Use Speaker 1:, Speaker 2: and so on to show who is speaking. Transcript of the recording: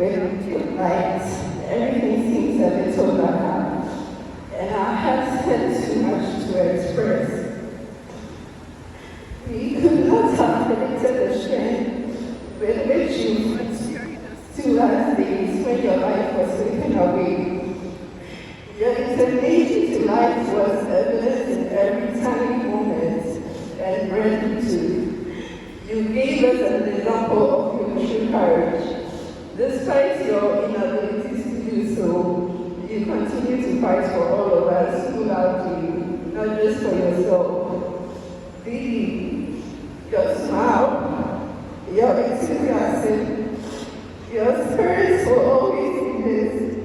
Speaker 1: when you light, everything seems a little darker, and our hearts had too much to express. We could not have predicted the strength with which you to us days when your life was taken away. Your determination to life was evident in every tiny moment and breath too. You gave us an example of your true courage. Despite your inability to do so, you continue to fight for all of us who love you, not just for yourself. Didi, your smile, your enthusiasm, your spirit will always be missed.